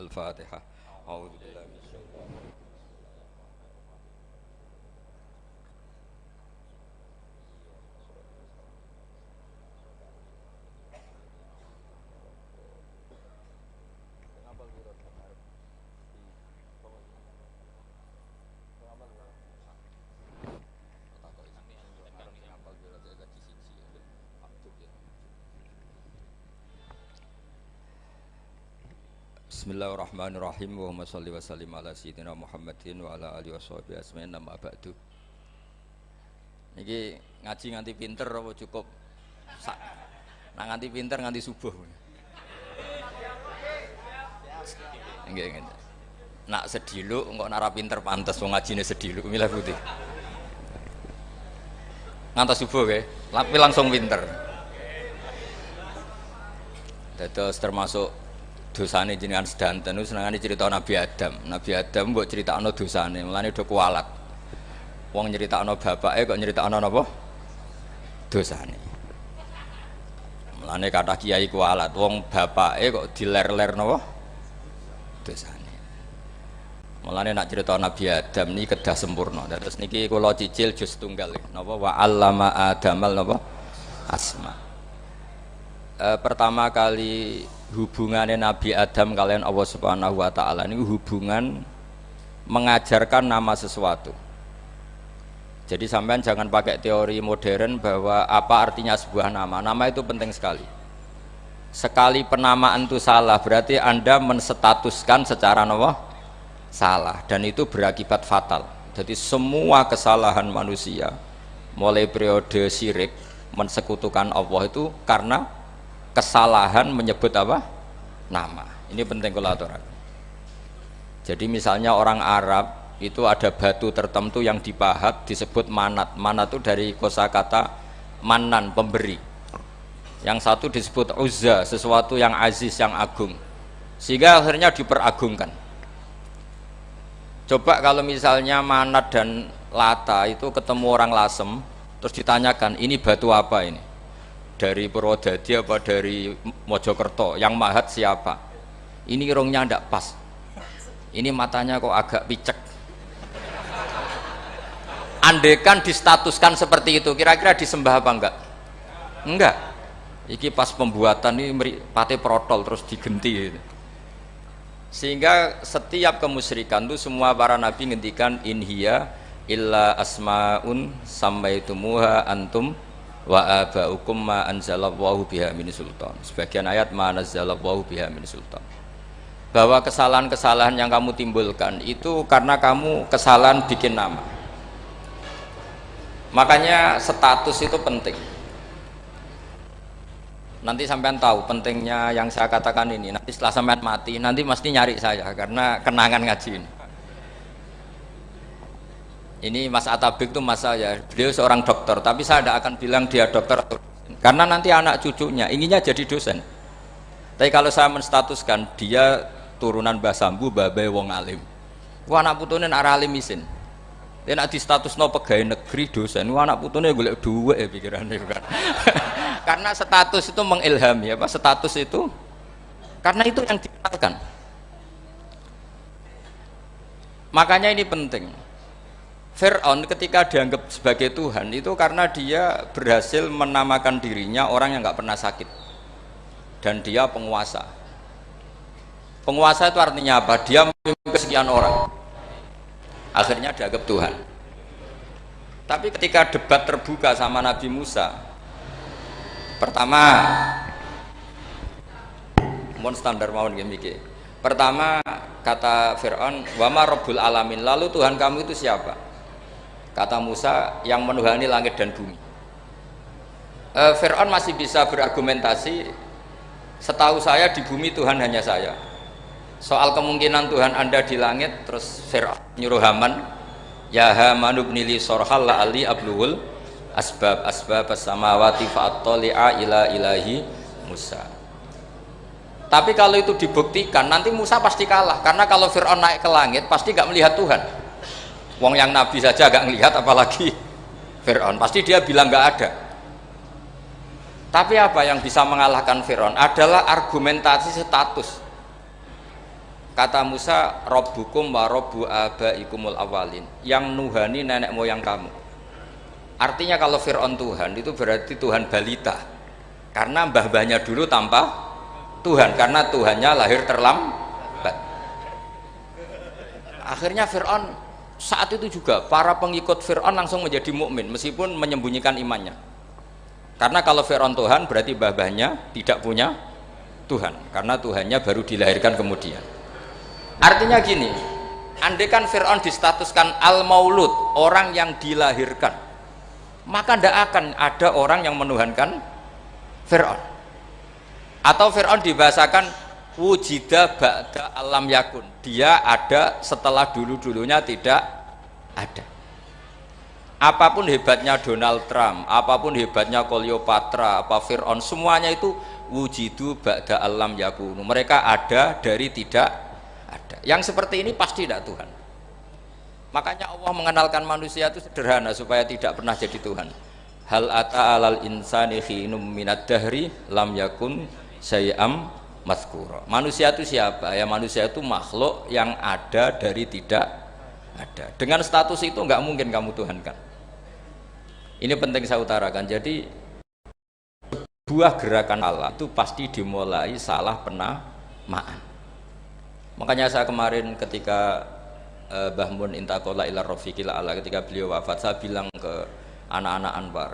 Al-Fatihah. A'udzubillahi minasyaitonir rajim. Bismillahirrahmanirrahim. Allahumma shalli wa sallim ala sayyidina Muhammadin wa ala alihi washabihi ajmain. Amma ba'du. Niki ngaji nganti pinter apa cukup nah nganti pinter nganti subuh. Nggih. Nak sediluk engko nara pinter pantes wong ngajine sediluk milih putih. Ngantos subuh nggih, tapi langsung pinter. Dados termasuk dosane jenengan sedanten niku senengane cerita Nabi Adam. Nabi Adam mbok critakno dosane, mulane do kualat. Wong nyeritakno bapake kok nyeritakno napa? Dosane. Mulane kathah kiai kualat, wong bapake kok diler-ler napa? Dosane. Mulane nak cerita Nabi Adam niki kedah sempurna. Terus niki kula cicil juz tunggal napa wa 'allama Adamal napa? Asma. Pertama kali hubungannya Nabi Adam kalian Allah Subhanahu wa taala ini hubungan mengajarkan nama sesuatu. Jadi sampean jangan pakai teori modern bahwa apa artinya sebuah nama. Nama itu penting sekali. Sekali penamaan itu salah berarti Anda menstatuskan secara nama salah dan itu berakibat fatal. Jadi semua kesalahan manusia mulai periode syirik mensekutukan Allah itu karena kesalahan menyebut apa? Nama. Ini penting kalau aturan. Jadi misalnya orang Arab itu ada batu tertentu yang dipahat disebut manat. Manat itu dari kosakata manan, pemberi. Yang satu disebut uzza, sesuatu yang aziz, yang agung. Sehingga akhirnya diperagungkan. Coba kalau misalnya manat dan lata itu ketemu orang lasem, terus ditanyakan, ini batu apa ini? Dari Purwodadi apa dari Mojokerto, yang mahat siapa? Ini irungnya ndak pas, ini matanya kok agak picek. Andekan distatuskan seperti itu, kira-kira disembah apa enggak? Enggak. Iki pas pembuatan ini pate protol terus digenti gitu. Sehingga setiap kemusyrikan itu semua para nabi ngendikan inhiya illa asmaun sammaitumuha antum wa aba'ukum ma anzalallahu biha min sultan. Sebagian ayat ma anzalallahu biha min sultan. Bahwa kesalahan-kesalahan yang kamu timbulkan itu karena kamu kesalahan bikin nama. Makanya status itu penting. Nanti sampean tahu pentingnya yang saya katakan ini. Nanti setelah sampean mati, nanti mesti nyari saya karena kenangan ngaji ini. Ini Mas Atabik itu mas saya, beliau seorang dokter, tapi saya tidak akan bilang dia dokter karena nanti anak cucunya inginnya jadi dosen. Tapi kalau saya menstatuskan dia turunan Mbah Sambu, babai wong alim. Wah anak putune arah alim isin. Dia nak di status no pegawai negeri dosen. Wah anak putune golek duit ya pikirannya kan. Karena status itu mengilhami apa? Status itu karena itu yang dikenalkan. Makanya ini penting. Fir'aun ketika dianggap sebagai Tuhan itu karena dia berhasil menamakan dirinya orang yang nggak pernah sakit dan dia penguasa. Penguasa itu artinya apa? Dia memimpin sekian orang, akhirnya dianggap Tuhan. Tapi ketika debat terbuka sama Nabi Musa, pertama, mohon standar mohon gimmick. Pertama kata Fir'aun, wama Rabbul Alamin, lalu Tuhan kamu itu siapa? Kata Musa, yang menuhani langit dan bumi. Fir'aun masih bisa berargumentasi, setahu saya di bumi Tuhan hanya saya. Soal kemungkinan Tuhan Anda di langit, terus Fir'aun nyuruh Haman, ya Haman ibnili sorhal la'ali abluhul asbab as-samawati fa'attali'a ila ilahi Musa. Tapi kalau itu dibuktikan, nanti Musa pasti kalah, karena kalau Fir'aun naik ke langit pasti gak melihat Tuhan. Wong yang Nabi saja agak ngelihat apalagi Fir'aun, pasti dia bilang nggak ada. Tapi apa yang bisa mengalahkan Fir'aun adalah argumentasi status. Kata Musa, Rabbukum wa Rabbu abaikumul awalin, yang nuhani nenek moyang kamu. Artinya kalau Fir'aun Tuhan itu berarti Tuhan balita, karena mbah-mbahnya dulu tanpa Tuhan, karena Tuhannya lahir terlambat. Akhirnya Fir'aun saat itu juga para pengikut Fir'aun langsung menjadi mukmin meskipun menyembunyikan imannya. Karena kalau Fir'aun Tuhan berarti mbah-mbahnya tidak punya Tuhan, karena Tuhannya baru dilahirkan kemudian. Artinya gini, andaikan Fir'aun distatuskan al-maulud, orang yang dilahirkan, maka tidak akan ada orang yang menuhankan Fir'aun. Atau Fir'aun dibahasakan wujida ba'da alam yakun, dia ada setelah dulu-dulunya tidak ada. Apapun hebatnya Donald Trump, apapun hebatnya Cleopatra, apa Fir'aun, semuanya itu wujidu ba'da alam yakunu, mereka ada dari tidak ada. Yang seperti ini pasti tidak Tuhan. Makanya Allah mengenalkan manusia itu sederhana supaya tidak pernah jadi Tuhan. Hal ata alal insani khinum minad dahri lam yakun syai'am mazkura. Manusia itu siapa? Ya manusia itu makhluk yang ada dari tidak ada. Dengan status itu nggak mungkin kamu tuhankan. Ini penting saya utarakan. Jadi sebuah gerakan Allah itu pasti dimulai salah penamaan. Makanya saya kemarin ketika Mbah Mun intaqala ila rafiqil a'la, ketika beliau wafat, saya bilang ke anak-anak Anwar,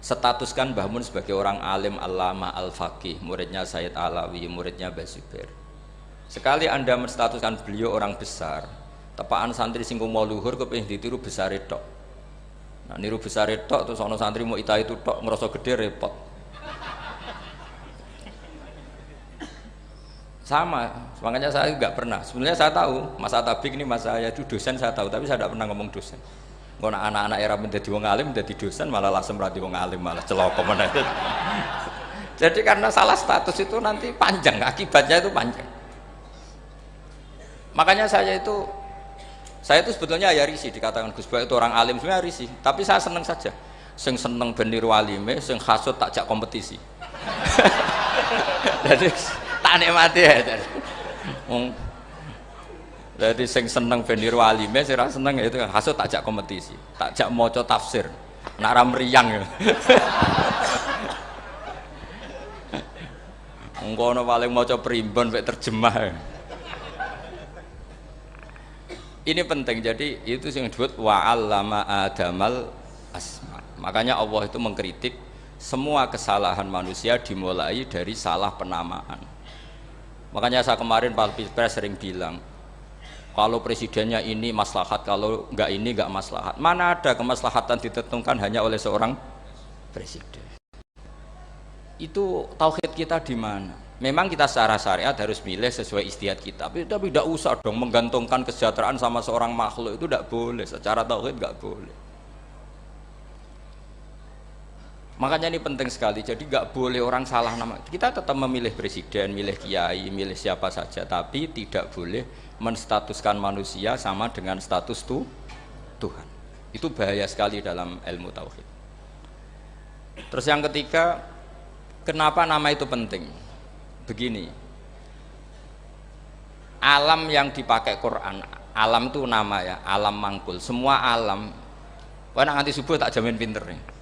statuskan Mbah Mun sebagai orang alim, alama, al-faqih, muridnya Sayyid Alawi, muridnya Mbah Zubair. Sekali Anda menstatuskan beliau orang besar, tepaan santri sing mau luhur kepengin ditiru besar tok. Nah, niru besar tok terus ana santri mau ita itu tok ngerasa gede repot. Sama, makanya saya nggak pernah. Sebenarnya saya tahu, Mas Atabik ini mas saya itu dosen saya tahu, tapi saya tidak pernah ngomong dosen. Kalau anak-anak era menjadi wong alim, menjadi dosen malah langsung berarti wong alim, malah celoko mana. Jadi karena salah status itu nanti panjang, akibatnya itu panjang. Makanya saya itu sebetulnya ya risih dikatakan Gus Bak itu orang alim, sebenarnya risih. Tapi saya seneng saja. Sing seneng benir walime, sing hasut takjak kompetisi. Jadi tak nikmati ya. Jadi sing seneng benir walime, sing ra seneng itu hasut takjak kompetisi, takjak maca tafsir, nak ra mriyang. Engko ono paling maca primbon mek terjemah. Ini penting, jadi itu yang disebut wa'allama adamal asma. Makanya Allah itu mengkritik semua kesalahan manusia dimulai dari salah penamaan. Makanya saya kemarin Pak Pilpres sering bilang, kalau presidennya ini maslahat, kalau enggak ini enggak maslahat. Mana ada kemaslahatan ditentukan hanya oleh seorang presiden? Itu tauhid kita di mana? Memang kita secara syariat harus milih sesuai ijtihad kita, tapi tidak usah dong menggantungkan kesejahteraan sama seorang makhluk, itu tidak boleh. Secara tauhid enggak boleh. Makanya ini penting sekali. Jadi nggak boleh orang salah nama. Kita tetap memilih presiden, milih kiai, milih siapa saja, tapi tidak boleh menstatuskan manusia sama dengan status Tuhan. Itu bahaya sekali dalam ilmu tauhid. Terus yang ketiga, kenapa nama itu penting? Begini, alam yang dipakai Quran, alam itu nama ya, alam mangkul. Semua alam. Wah, nanti subuh tak jamin pinter nih.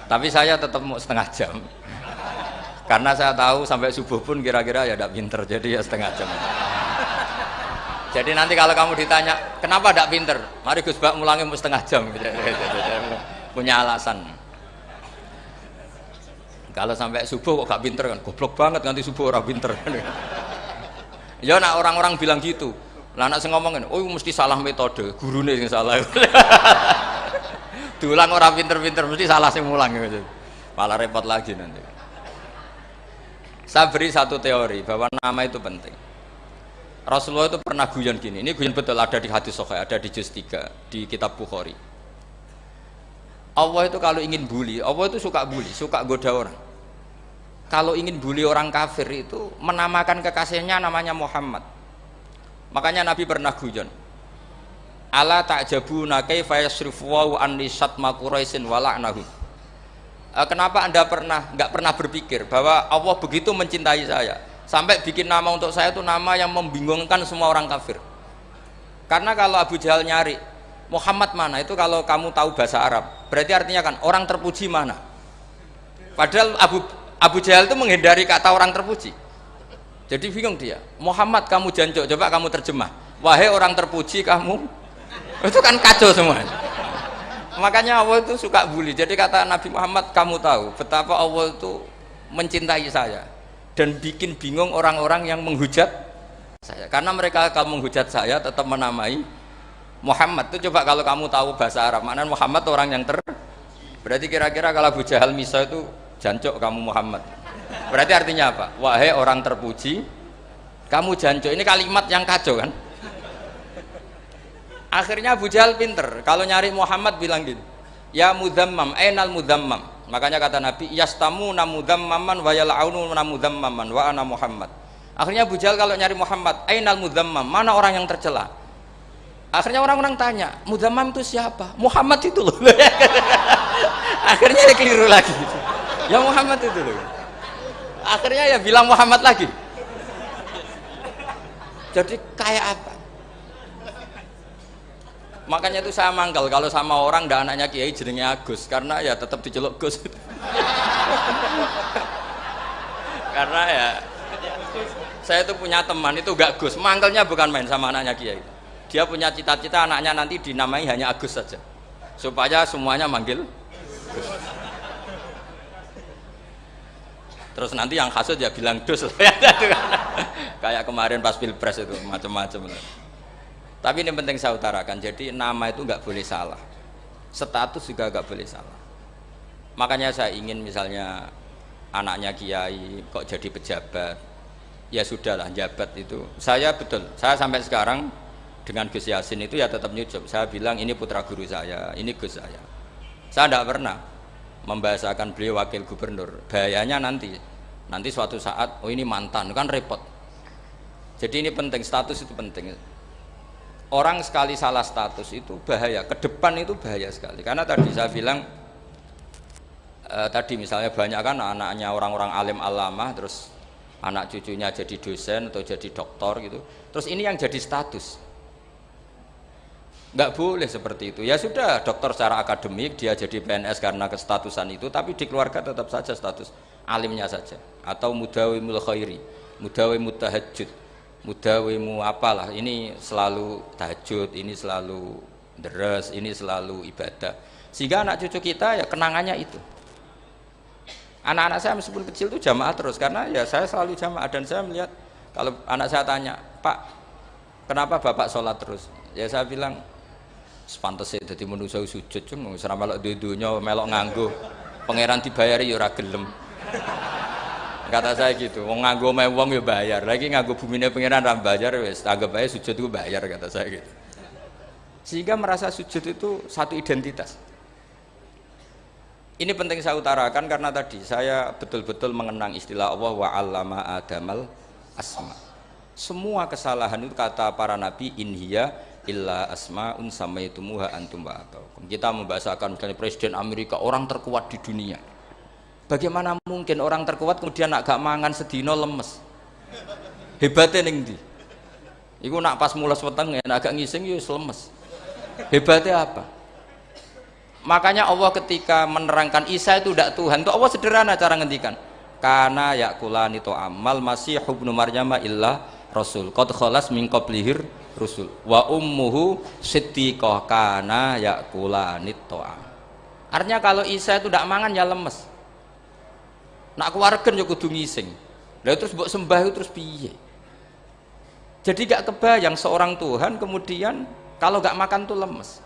Tapi saya tetap mau setengah jam, karena saya tahu sampai subuh pun kira-kira ya tidak pinter, jadi ya setengah jam. Jadi nanti kalau kamu ditanya kenapa tidak pinter, mari Gus Bak mulangi mau setengah jam, punya alasan. Kalau sampai subuh kok gak pinter kan, goblok banget nanti subuh orang pinter. Ya nak orang-orang bilang gitu, lah anak saya ngomongin, oh mesti salah metode, gurunya yang salah. Diulang orang pinter-pinter mesti salah sing mulang gitu. Malah repot lagi nanti. Saya beri satu teori bahwa nama itu penting. Rasulullah itu pernah guyon gini. Ini guyon betul, ada di hadis sahih, ada di juz 3 di kitab Bukhari. Allah itu kalau ingin bully, Allah itu suka bully, suka goda orang. Kalau ingin bully orang kafir itu menamakan kekasihnya namanya Muhammad. Makanya Nabi pernah guyon. Ala ta'jabuna kaifa yasrifu wa an lisatma quraisin wa la'nahu. Kenapa Anda nggak pernah berpikir bahwa Allah begitu mencintai saya Sampai bikin nama untuk saya itu nama yang membingungkan semua orang kafir. Karena kalau Abu Jahal nyari Muhammad mana, itu kalau kamu tahu bahasa Arab berarti artinya kan orang terpuji mana. Padahal Abu Jahal itu menghindari kata orang terpuji. Jadi bingung dia, Muhammad kamu jancuk, coba kamu terjemah, wahai orang terpuji kamu. Itu kan kacau semua. Makanya Allah itu suka bully. Jadi kata Nabi Muhammad, kamu tahu betapa Allah itu mencintai saya dan bikin bingung orang-orang yang menghujat saya, karena mereka kalau menghujat saya tetap menamai Muhammad. Itu coba kalau kamu tahu bahasa Arab, maknanya Muhammad orang yang berarti kira-kira kalau Abu Jahal Misa itu jancuk kamu Muhammad, berarti artinya apa? Wahai orang terpuji kamu jancuk. Ini kalimat yang kacau kan. Akhirnya Abu Jahal pinter, kalau nyari Muhammad bilang gini, ya mudzammam, ainal mudzammam. Makanya kata Nabi, yastamuna mudzammaman wa yal'aununa mudzammaman wa ana Muhammad. Akhirnya Abu Jahal kalau nyari Muhammad, ainal mudzammam, mana orang yang tercela. Akhirnya orang-orang tanya, mudzammam itu siapa? Muhammad itu loh. Akhirnya dia keliru lagi, ya Muhammad itu loh. Akhirnya ya bilang Muhammad lagi. Jadi kayak apa? Makanya itu saya mangkal kalau sama orang dan anaknya kiai jenenge Agus, karena ya tetap diceluk Gus. Karena ya saya itu punya teman itu gak Gus, mangkalnya bukan main sama anaknya kiai. Dia punya cita-cita anaknya nanti dinamai hanya Agus saja, supaya semuanya manggil Gus. Terus nanti yang hasut ya bilang Dus. Kayak kemarin pas Pilpres itu macam-macam. Tapi ini penting saya utarakan, jadi nama itu nggak boleh salah, status juga nggak boleh salah. Makanya saya ingin misalnya anaknya kiai kok jadi pejabat, ya sudahlah, jabat itu. Saya betul, saya sampai sekarang dengan Gus Yasin itu ya tetap nyucup. Saya bilang ini putra guru saya, ini Gus saya. Saya tidak pernah membahasakan beliau wakil gubernur. Bahayanya nanti suatu saat, oh ini mantan, kan repot. Jadi ini penting, status itu penting. Orang sekali salah status itu bahaya, ke depan itu bahaya sekali. Karena tadi saya bilang, tadi misalnya banyak kan anaknya orang-orang alim alamah, terus anak cucunya jadi dosen atau jadi doktor gitu. Terus ini yang jadi status. Nggak boleh seperti itu. Ya sudah, dokter secara akademik, dia jadi PNS karena kestatusan itu, tapi di keluarga tetap saja status alimnya saja. Atau mudawimul khairi, mudawimut tahajud, mudawimu apalah, ini selalu tahajud, ini selalu deres, ini selalu ibadah, sehingga anak cucu kita ya kenangannya itu. Anak-anak saya meskipun kecil itu jamaah terus, karena ya saya selalu jamaah. Dan saya melihat kalau anak saya tanya, Pak kenapa bapak sholat terus, ya saya bilang sepantasnya jadi manusia sujud, cuma serah melok dudunya melok nganggo pangeran dibayari ya ora gelem. Kata saya gitu, wong nganggo wong ya bayar, lagi nganggo bumine pangeran ra bayar wis anggap aja sujud itu bayar, kata saya gitu. Sehingga merasa sujud itu satu identitas. Ini penting saya utarakan karena tadi saya betul-betul mengenang istilah Allah wa 'allama adamal asma. Semua kesalahan itu kata para nabi in hiya illa asmaun samaitumuha antum wa ataukum. Kita membahasakan misalnya presiden Amerika orang terkuat di dunia. Bagaimana mungkin orang terkuat kemudian nak gak mangan sedino lemes? Hebatnya ning ndi? Iku nak pas mules weteng nak gak ngising yo lemes. Hebatnya apa? Makanya Allah ketika menerangkan Isa itu tidak Tuhan, itu Allah sederhana cara ngendikan. Kana yakulani to'amal masih ibnu Maryam illa rasul. Qad khalas min qablihir rusul. Wa ummuhu siddiqah kana yakulani to'am. Artinya kalau Isa itu tidak mangan ya lemes. Nak keluarga yo kudu ngising. Lah terus mbok sembah terus piye? Jadi gak kebayang seorang Tuhan kemudian kalau gak makan tuh lemes.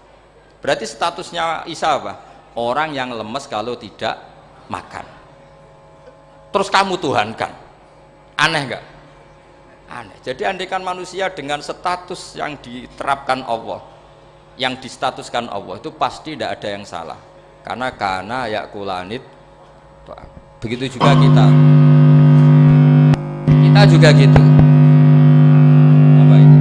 Berarti statusnya Isa apa? Orang yang lemes kalau tidak makan. Terus kamu Tuhan kan? Aneh gak? Aneh. Jadi andaikan manusia dengan status yang diterapkan Allah, yang distatuskan Allah, itu pasti tidak ada yang salah. Karena yakulanit. Begitu juga kita juga gitu. Apa ini?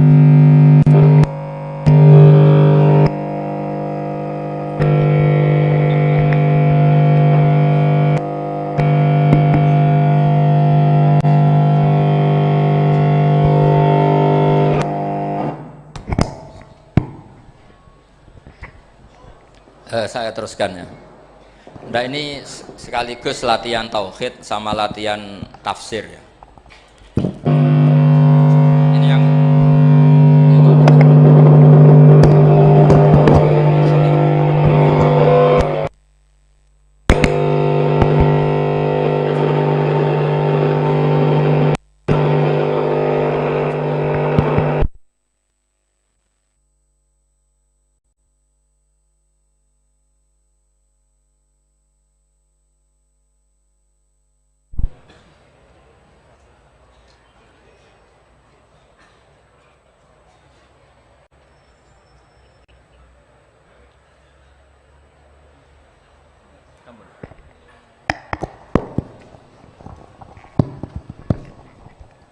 saya teruskan ya. Nah ini sekaligus latihan tauhid sama latihan tafsir ya. Ini yang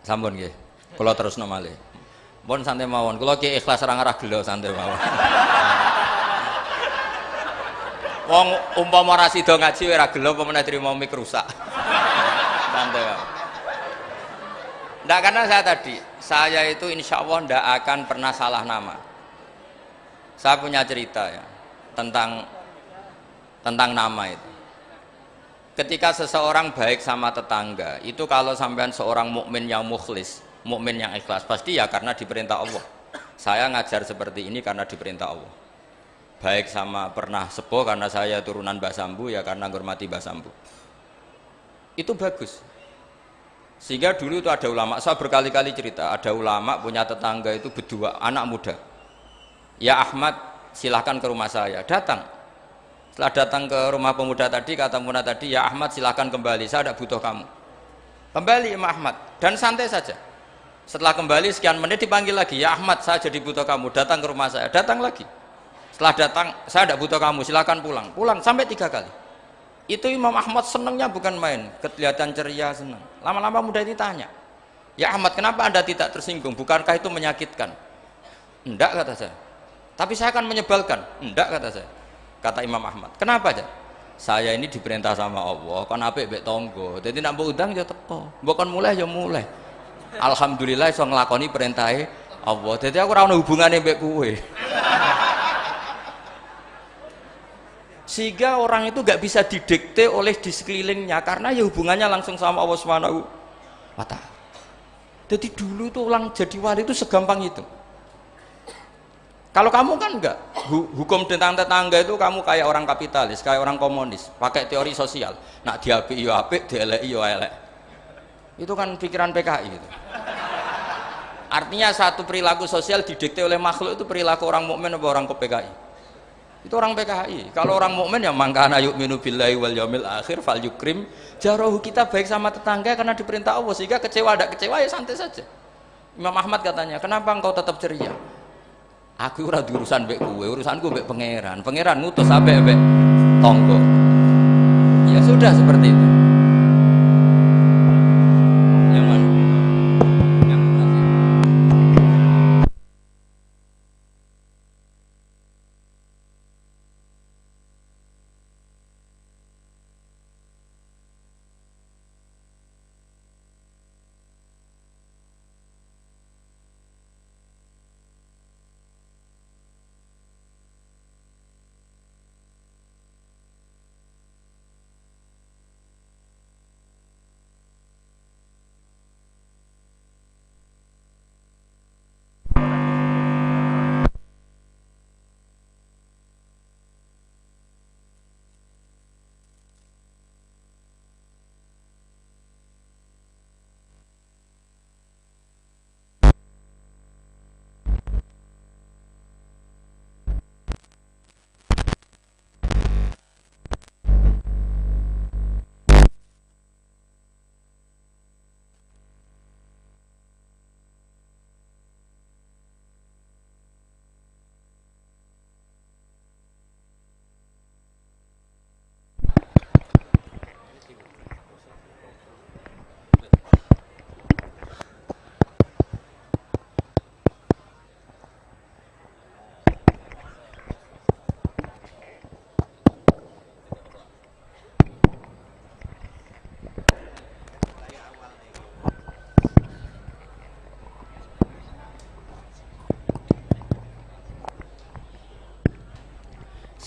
sampun nggih. Kula terusno malih. Pun santai mawon. Kula ki ikhlas ora ngarah gelo santai mawon. Wong umpama ora sida ngaji ora gelo apa meneh trimo mik rusak. Santai mawon. Ndak karena saya itu insya Allah ndak akan pernah salah nama. Saya punya cerita ya tentang nama itu. Ketika seseorang baik sama tetangga, itu kalau sampean seorang mukmin yang mukhlis, mukmin yang ikhlas, pasti ya karena diperintah Allah. Saya ngajar seperti ini karena diperintah Allah. Baik sama pernah sepuh karena saya turunan Mbah Sambu, ya karena menghormati Mbah Sambu. Itu bagus. Sehingga dulu itu ada ulama, saya berkali-kali cerita, ada ulama punya tetangga itu berdua, anak muda. Ya Ahmad, silahkan ke rumah saya. Datang. Setelah datang ke rumah pemuda tadi, kata pemuda tadi, ya Ahmad silahkan kembali, saya tidak butuh kamu. Kembali Imam Ahmad, dan santai saja. Setelah kembali sekian menit dipanggil lagi, ya Ahmad saya jadi butuh kamu, datang ke rumah saya, datang lagi. Setelah datang, saya tidak butuh kamu, silahkan pulang. Pulang sampai 3 kali. Itu Imam Ahmad senangnya bukan main, kelihatan ceria, senang. Lama-lama muda itu tanya, ya Ahmad kenapa Anda tidak tersinggung, bukankah itu menyakitkan? Enggak kata saya. Tapi saya akan menyebalkan. Enggak kata saya. Kata Imam Ahmad, kenapa aja? Saya ini diperintah sama Allah, kan apik mbek tangga. Dadi nek mbok undang ya teko. Mbok kon mulai ya mulai. Alhamdulillah iso nglakoni perintahe Allah. Dadi aku ora ono hubungane mbek kowe. Sehingga orang itu gak bisa didikte oleh di sekelilingnya karena ya hubungannya langsung sama Allah Subhanahu wa taala. Jadi dulu itu orang jadi wali itu segampang itu. Kalau kamu kan enggak, hukum tentang tetangga itu kamu kayak orang kapitalis, kayak orang komunis, pakai teori sosial. Nak diapik yo apik, dieleki yo elek. Itu kan pikiran PKI itu. Artinya satu perilaku sosial didikte oleh makhluk itu perilaku orang mukmin atau orang PKI. Itu orang PKI. Kalau orang mukmin yang mangkana yu'minu billahi wal yaumil akhir fal yukrim jarahu, kita baik sama tetangga karena diperintah Allah, sehingga kecewa ada kecewa ya santai saja. Imam Ahmad katanya, kenapa engkau tetap ceria? Aku ora urusan mbek kowe, urusanku mbek pangeran. Pangeran ngutus sampe mbek tangga. Ya sudah seperti itu. Yang mana? Yang mana?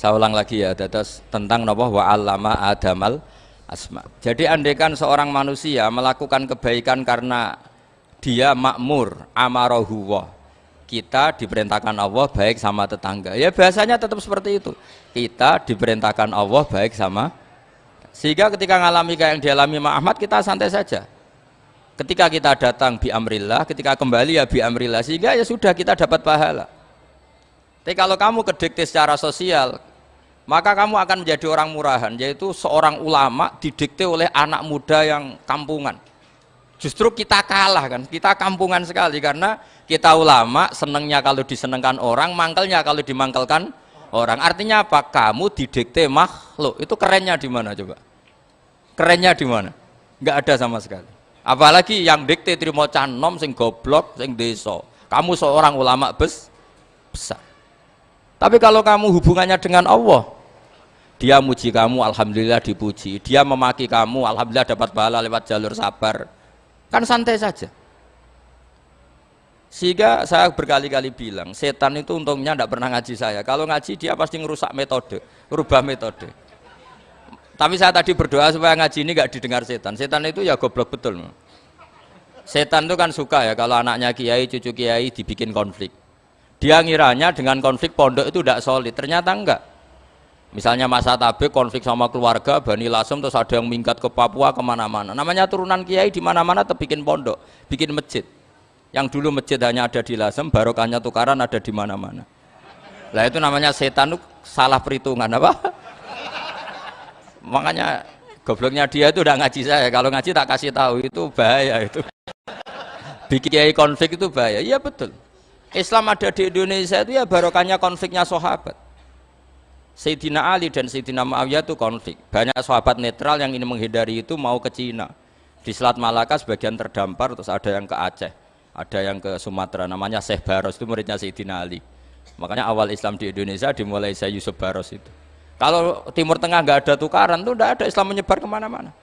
Saya ulang lagi ya, terus tentang napa wa 'allama adamal asma. Jadi andaikan seorang manusia melakukan kebaikan karena dia makmur, amarahu wa. Kita diperintahkan Allah baik sama tetangga. Ya bahasanya tetap seperti itu. Kita diperintahkan Allah baik sama, sehingga ketika ngalami kayak yang dialami Mak Ahmad kita santai saja. Ketika kita datang bi amrillah, ketika kembali ya bi amrillah, sehingga ya sudah kita dapat pahala. Tapi kalau kamu kedikte secara sosial, maka kamu akan menjadi orang murahan, yaitu seorang ulama didikte oleh anak muda yang kampungan. Justru kita kalah kan, kita kampungan sekali karena kita ulama senengnya kalau disenengkan orang, mangkelnya kalau dimangkelkan orang. Artinya apa? Kamu didikte makhluk. Itu kerennya di mana coba? Kerennya di mana? Enggak ada sama sekali. Apalagi yang dikte trimo canom sing goblok sing desa. Kamu seorang ulama besar. Tapi kalau kamu hubungannya dengan Allah, dia muji kamu, alhamdulillah dipuji. Dia memaki kamu, alhamdulillah dapat pahala lewat jalur sabar. Kan santai saja. Sehingga saya berkali-kali bilang, setan itu untungnya tidak pernah ngaji saya. Kalau ngaji dia pasti ngerusak metode, rubah metode. Tapi saya tadi berdoa supaya ngaji ini gak didengar setan. Setan itu ya goblok betul. Setan itu kan suka ya kalau anaknya kiai, cucu kiai dibikin konflik. Dia ngiranya dengan konflik pondok itu tidak solid. Ternyata enggak. Misalnya masa tabik konflik sama keluarga, Bani Lasem, terus ada yang minggat ke Papua kemana-mana. Namanya turunan kiai di mana-mana bikin pondok, bikin masjid. Yang dulu masjid hanya ada di Lasem, barokahnya tukaran ada di mana-mana. Lah itu namanya setan itu salah perhitungan apa? Makanya gobloknya dia itu udah ngaji saya. Kalau ngaji tak kasih tahu itu bahaya itu. Bikin kiai konflik itu bahaya. Iya betul. Islam ada di Indonesia itu ya barokahnya konfliknya sahabat. Sayyidina Ali dan Sayyidina Muawiyah itu konflik. Banyak sahabat netral yang ingin menghindari itu mau ke Cina. Di Selat Malaka sebagian terdampar, terus ada yang ke Aceh, ada yang ke Sumatera. Namanya Syekh Baros, itu muridnya Sayyidina Ali. Makanya awal Islam di Indonesia dimulai Syekh Yusuf Baros itu. Kalau Timur Tengah nggak ada tukaran tuh nggak ada, Islam menyebar kemana-mana.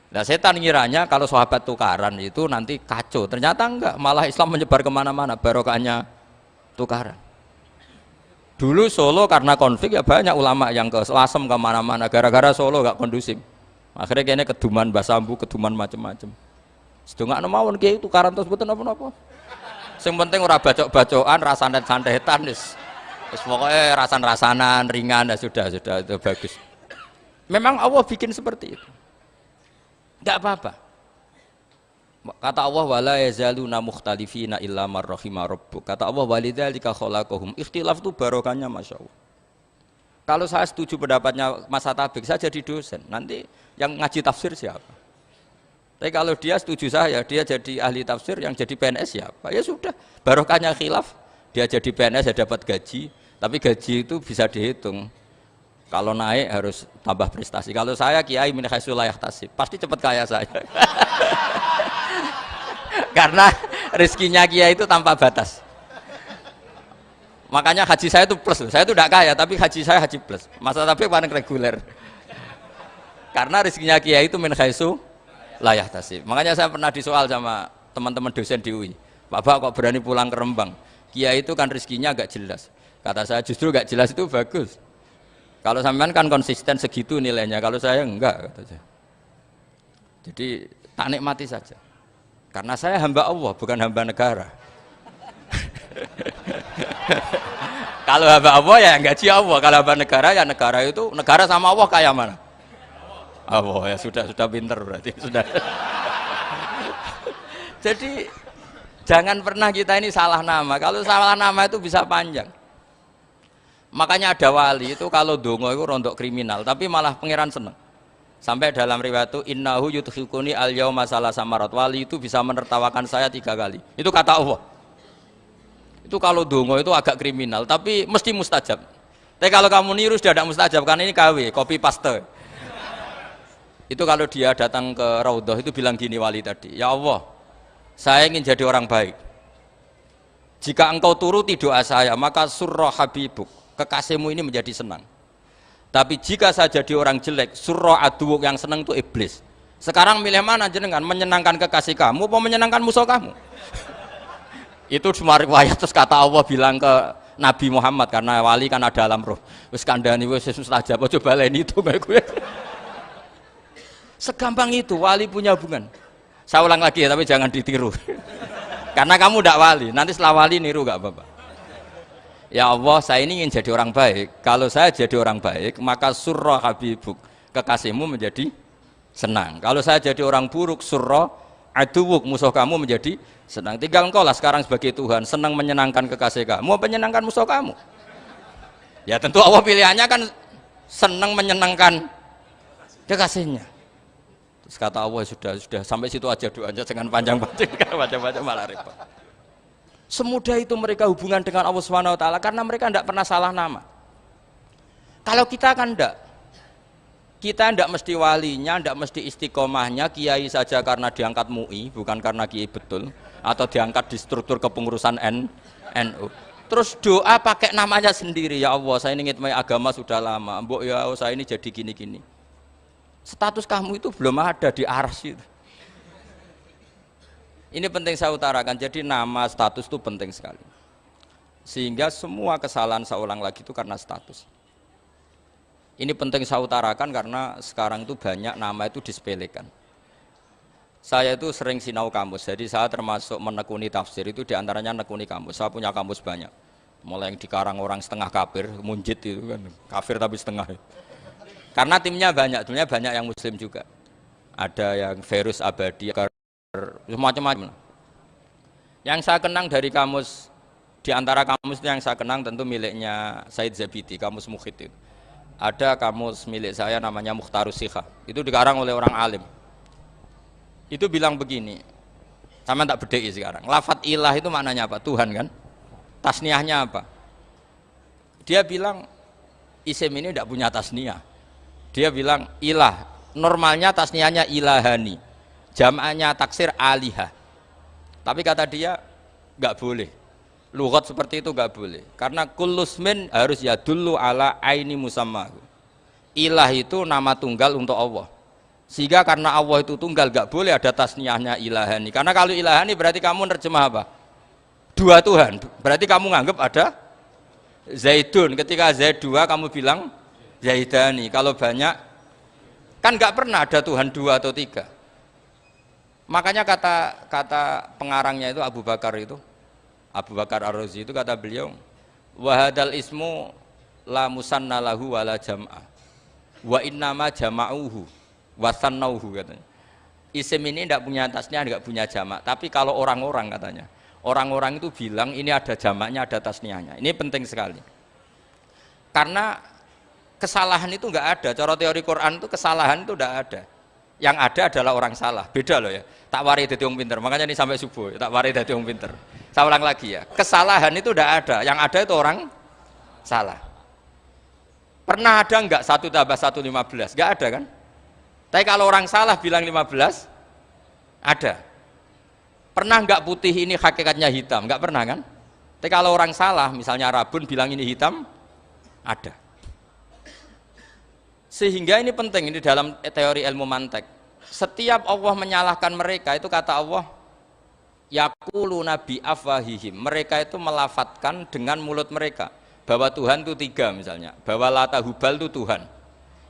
Nah setan ngiranya kalau sahabat tukaran itu nanti kacau, ternyata enggak, malah Islam menyebar kemana-mana, barokahnya tukaran. Dulu Solo karena konflik ya banyak ulama yang ke Lasem kemana-mana, gara-gara Solo nggak kondusif. Akhirnya kayaknya keduman basambu, keduman macem-macem. Sedungak nemawon kiai tukaran terus betul apa-apa. Yang penting ora bacok-bacokan, rasanan-santetan wis. Terus pokoknya rasan-rasanan ringan, sudah itu bagus. Memang Allah bikin seperti itu. Enggak apa-apa. Kata Allah wala yazaluna mukhtalifina illa man rahima rabbuk. Kata Allah walidzalika khalaqahum. Ikhtilaf itu barokahnya masyaallah. Kalau saya setuju pendapatnya Mas Atabik, saya jadi dosen. Nanti yang ngaji tafsir siapa? Tapi kalau dia setuju saya, dia jadi ahli tafsir, yang jadi PNS siapa? Ya sudah, barokahnya khilaf. Dia jadi PNS ya dapat gaji, tapi gaji itu bisa dihitung. Kalau naik harus tambah prestasi. Kalau saya kiai min haitsu la yahtasib, pasti cepat kaya saya. Karena rezekinya kiai itu tanpa batas. Makanya haji saya itu plus. Saya itu tidak kaya, tapi haji saya haji plus. Masa tapi paling reguler. Karena rezekinya kiai itu min haitsu la yahtasib. Makanya saya pernah disoal sama teman-teman dosen di UI. Bapak kok berani pulang ke Rembang? Kiai itu kan rezekinya agak jelas. Kata saya justru agak jelas itu bagus. Kalau sampean kan konsisten segitu nilainya, kalau saya enggak, kata saya. Jadi tak nikmati saja. Karena saya hamba Allah, bukan hamba negara. Kalau hamba Allah ya gaji Allah, kalau hamba negara ya negara itu, negara sama Allah kayak mana? Allah ya sudah pinter berarti sudah. Jadi jangan pernah kita ini salah nama. Kalau salah nama itu bisa panjang. Makanya ada wali itu kalau dongo itu rontok kriminal, tapi malah pangeran seneng. Sampai dalam riwayat itu innahu yudhikuni al yauma salasa marat. Wali itu bisa menertawakan saya 3 kali. Itu kata Allah. Itu kalau dongo itu agak kriminal, tapi mesti mustajab. Tapi kalau kamu niru sudah tidak mustajab, karena ini KW, copy paste. Itu kalau dia datang ke Raudhah itu bilang gini wali tadi, ya Allah, saya ingin jadi orang baik. Jika engkau turuti doa saya, maka surra habibuk, kekasihmu ini menjadi senang. Tapi jika saya jadi orang jelek, surra aduwuk, yang senang itu iblis. Sekarang milih mana jenengan, menyenangkan kekasih kamu atau menyenangkan musuh kamu? Itu cuma riwayat. Terus kata Allah bilang ke Nabi Muhammad karena wali kan ada alam roh. Wis kandhani wis mustajab aja baleni itu kayak gue. Segampang itu wali punya hubungan. Saya ulang lagi ya, tapi jangan ditiru. Karena kamu tidak wali, nanti setelah wali niru gak apa-apa. Ya Allah, saya ini ingin jadi orang baik. Kalau saya jadi orang baik, maka surra habibuk, kekasihmu menjadi senang. Kalau saya jadi orang buruk, surra aduwuk, musuh kamu menjadi senang. Tinggal engkau lah sekarang sebagai Tuhan, senang menyenangkan kekasih kamu, menyenangkan musuh kamu. Ya tentu Allah pilihannya kan senang menyenangkan kekasihnya. Terus kata Allah sudah sampai situ aja doanya, jangan panjang-panjang, baca-baca malah repot. Semudah itu mereka hubungan dengan Allah Subhanahu wa taala karena mereka tidak pernah salah nama. Kalau kita kan enggak. Kita tidak mesti walinya, tidak mesti istiqomahnya, kiai saja karena diangkat MUI, bukan karena kiai betul, atau diangkat di struktur kepengurusan NU. Terus doa pakai namanya sendiri, ya Allah saya ini ngitmai agama sudah lama, mbok ya saya ini jadi gini-gini. Status kamu itu belum ada di arsy itu. Ini penting saya utarakan, jadi nama status itu penting sekali. Sehingga semua kesalahan saya ulang lagi itu karena status. Ini penting saya utarakan karena sekarang itu banyak nama itu disepelekan. Saya itu sering sinau kamus, jadi saya termasuk menekuni tafsir itu diantaranya menekuni kamus. Saya punya kamus banyak, mulai yang dikarang orang setengah kafir, munjid itu kan, kafir tapi setengah. Karena timnya banyak yang muslim juga. Ada yang Verus Abadi, macam-macam. Yang saya kenang dari kamus, di antara kamus yang saya kenang tentu miliknya Said Zabidi, kamus Mukhid itu. Ada kamus milik saya namanya Mukhtarus Sikha, itu dikarang oleh orang alim. Itu bilang begini, sama tak bedai sekarang, lafat ilah itu maknanya apa? Tuhan kan? Tasniahnya apa? Dia bilang isim ini tidak punya tasniah. Dia bilang ilah, normalnya tasniahnya ilahani, jam'anya taksir alihah. Tapi kata dia nggak boleh, lughat seperti itu nggak boleh, karena kullusmin harus yadullu ala aini musammahu. Ilah itu nama tunggal untuk Allah, sehingga karena Allah itu tunggal nggak boleh ada tasniahnya ilahani. Karena kalau ilahani berarti kamu nerjemah apa? Dua Tuhan, berarti kamu nganggap ada Zaidun, ketika Zaid dua kamu bilang Zaidani. Kalau banyak kan nggak pernah ada Tuhan dua atau tiga. Makanya kata pengarangnya itu Abu Bakar Ar-Razi itu kata beliau, wahadal ismu la musanna lahu wala jam'ah wa innama jama'uhu wasannauhu katanya. Isim ini tidak punya tasnya, tidak punya jamak. Tapi kalau orang-orang katanya, orang-orang itu bilang ini ada jamaknya, ada tasniahnya. Ini penting sekali. Karena kesalahan itu enggak ada. Cara teori Quran itu kesalahan itu enggak ada. Yang ada adalah orang salah. Beda loh ya. Tak wari dadi wong pinter. Makanya ini sampai subuh, tak wari dadi wong pinter. Saya ulang lagi ya. Kesalahan itu enggak ada. Yang ada itu orang salah. Pernah ada enggak 1 tambah 1 15? Enggak ada kan? Tapi kalau orang salah bilang 15, ada. Pernah enggak putih ini hakikatnya hitam? Enggak pernah kan? Tapi kalau orang salah, misalnya Rabun bilang ini hitam, ada. Sehingga ini penting, ini dalam teori ilmu mantek. Setiap Allah menyalahkan mereka itu kata Allah, yaquluna bi afwahihim. Mereka itu melafatkan dengan mulut mereka bahwa Tuhan itu tiga misalnya, bahwa Lata Hubal itu Tuhan.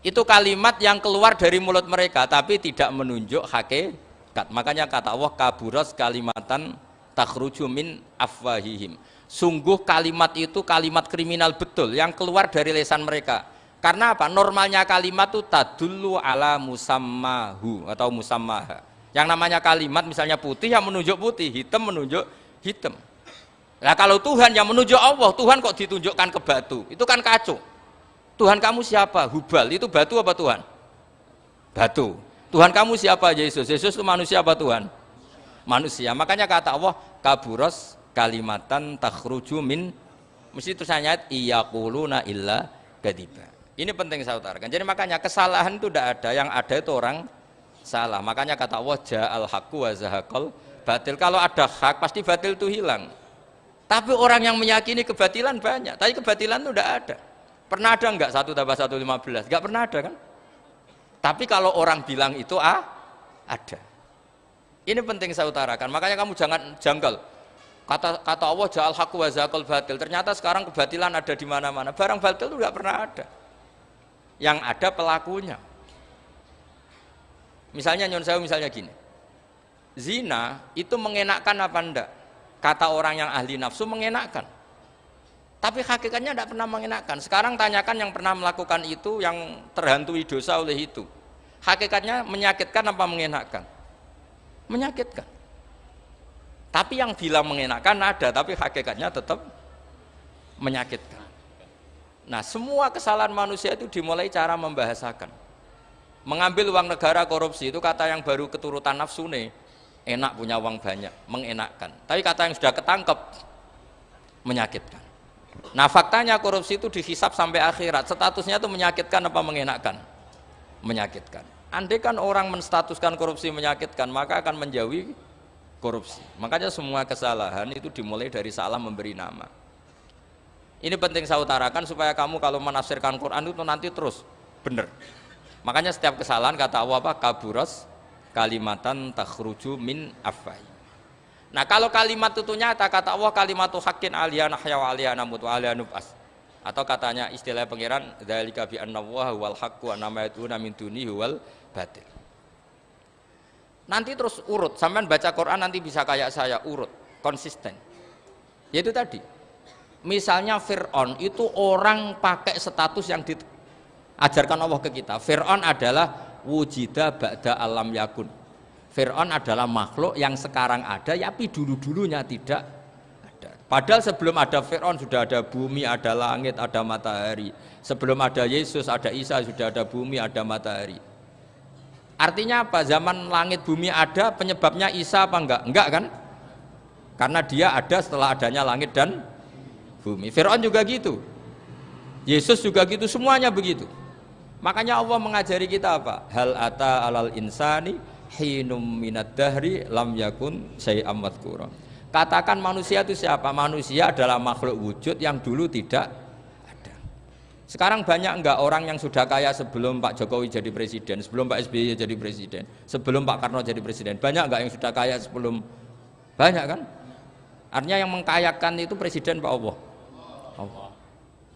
Itu kalimat yang keluar dari mulut mereka tapi tidak menunjuk hakikat. Makanya kata Allah kaburas kalimatan takhruju min afwahihim. Sungguh kalimat itu kalimat kriminal betul yang keluar dari lisan mereka. Karena apa? Normalnya kalimat itu tadullu ala musammahu atau musammaha. Yang namanya kalimat misalnya putih yang menunjuk putih, hitam menunjuk hitam. Nah kalau Tuhan yang menunjuk Allah, Tuhan kok ditunjukkan ke batu? Itu kan kacau. Tuhan kamu siapa? Hubal, itu batu apa Tuhan? Batu. Tuhan kamu siapa? Yesus. Yesus itu manusia apa Tuhan? Manusia. Makanya kata Allah, kaburos kalimatan takhruju min, mesti tulisannya ayat iyaquluna illa kadiba. Ini penting saya utarakan. Jadi makanya kesalahan itu tidak ada, yang ada itu orang salah. Makanya kata Allah ja'al haqqu wa zahaqal batil. Kalau ada hak pasti batil itu hilang. Tapi orang yang meyakini kebatilan banyak, tapi kebatilan itu tidak ada. Pernah ada enggak 1 tambah 1 15? Enggak pernah ada kan? Tapi kalau orang bilang itu ada. Ini penting saya utarakan. Makanya kamu jangan janggal. Kata Allah ja'al haqqu wa zaqal batil. Ternyata sekarang kebatilan ada di mana-mana. Barang batil itu enggak pernah ada. Yang ada pelakunya. Misalnya nyon sewu misalnya gini. Zina itu mengenakkan apa enggak? Kata orang yang ahli nafsu mengenakkan. Tapi hakikatnya tidak pernah mengenakkan. Sekarang tanyakan yang pernah melakukan itu, yang terhantui dosa oleh itu. Hakikatnya menyakitkan apa mengenakkan? Menyakitkan. Tapi yang bilang mengenakkan ada, tapi hakikatnya tetap menyakitkan. Nah, semua kesalahan manusia itu dimulai cara membahasakan. Mengambil uang negara korupsi itu kata yang baru keturutan nafsu nih. Enak punya uang banyak, mengenakkan. Tapi kata yang sudah ketangkep, menyakitkan. Nah, faktanya korupsi itu dihisap sampai akhirat. Statusnya itu menyakitkan apa mengenakkan? Menyakitkan. Andai kan orang menstatuskan korupsi menyakitkan, maka akan menjauhi korupsi. Makanya semua kesalahan itu dimulai dari salah memberi nama. Ini penting saya utarakan supaya kamu kalau menafsirkan Quran itu nanti terus benar. Makanya setiap kesalahan kata Allah apa? Kaburas kalimatan takhruju min afwai. Nah, kalau kalimat itu nyata kata Allah kalimatu haqqin aliyana nahya wa aliyana mut wa aliyana nub'as. Atau katanya istilah pangeran dzalika bi anna wa huwal haqqu wa nama yatuna min dunihi huwal batil. Nanti terus urut, sampean baca Quran nanti bisa kayak saya urut, konsisten. Yaitu tadi. Misalnya Fir'aun itu orang pakai status yang diajarkan Allah ke kita. Fir'aun adalah wujida ba'da alam yakun. Fir'aun adalah makhluk yang sekarang ada, tapi dulu-dulunya tidak ada. Padahal sebelum ada Fir'aun sudah ada bumi, ada langit, ada matahari. Sebelum ada Yesus, ada Isa, sudah ada bumi, ada matahari. Artinya apa? Zaman langit bumi ada, penyebabnya Isa apa enggak? Enggak kan? Karena dia ada setelah adanya langit dan bumi. Fir'aun juga gitu. Yesus juga gitu, semuanya begitu. Makanya Allah mengajari kita apa? Hal ata alal insani hinum minad dahri lam yakun syai'am madhkura. Katakan manusia itu siapa? Manusia adalah makhluk wujud yang dulu tidak ada. Sekarang banyak enggak orang yang sudah kaya sebelum Pak Jokowi jadi presiden, sebelum Pak SBY jadi presiden, sebelum Pak Karno jadi presiden? Banyak enggak yang sudah kaya sebelum? Banyak kan? Artinya yang mengkayakan itu presiden Pak Allah. Allah.